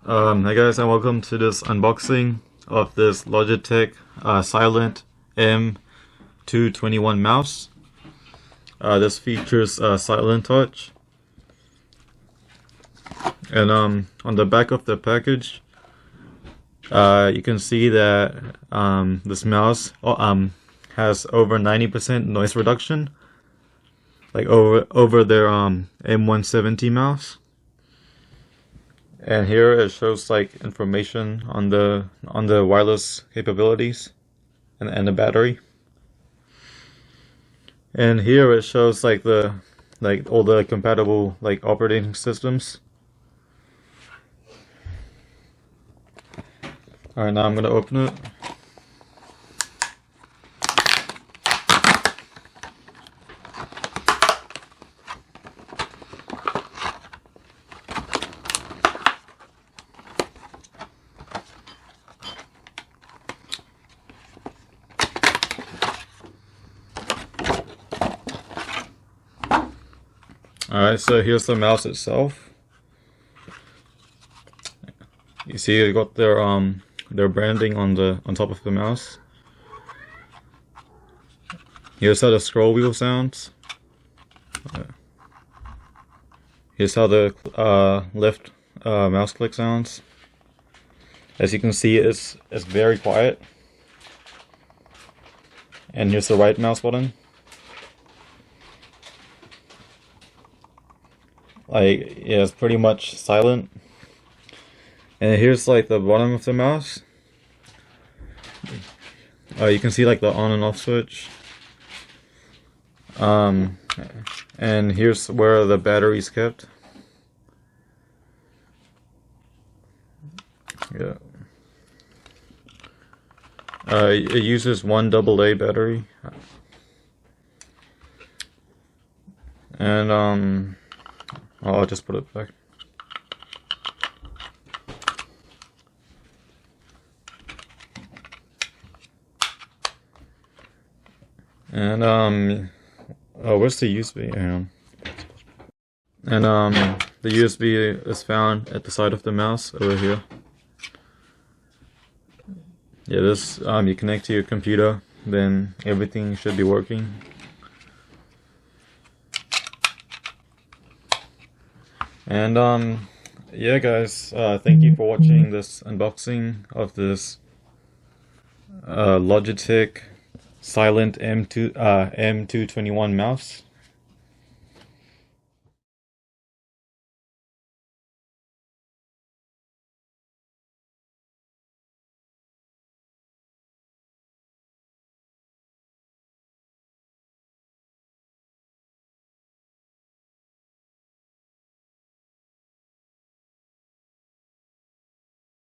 Hey guys, and welcome to this unboxing of this Logitech Silent M221 mouse. This features Silent Touch, and on the back of the package, you can see that this mouse has over 90% noise reduction, like over their M170 mouse. And here it shows like information on the wireless capabilities and the battery. And here it shows like all the compatible like operating systems. Alright, now I'm gonna open it. Alright, so here's the mouse itself. You see it got their branding on top of the mouse. Here's how the scroll wheel sounds. Here's how the left mouse click sounds. As you can see, it's very quiet. And here's the right mouse button. Like, yeah, it's pretty much silent. And here's like the bottom of the mouse. You can see like the on and off switch. And here's where the battery's kept. Yeah. It uses one AA battery. And I'll just put it back. And where's the USB? And the USB is found at the side of the mouse over here. Yeah, this you connect to your computer, then everything should be working. And yeah guys, thank you for watching this unboxing of this Logitech Silent M221 mouse.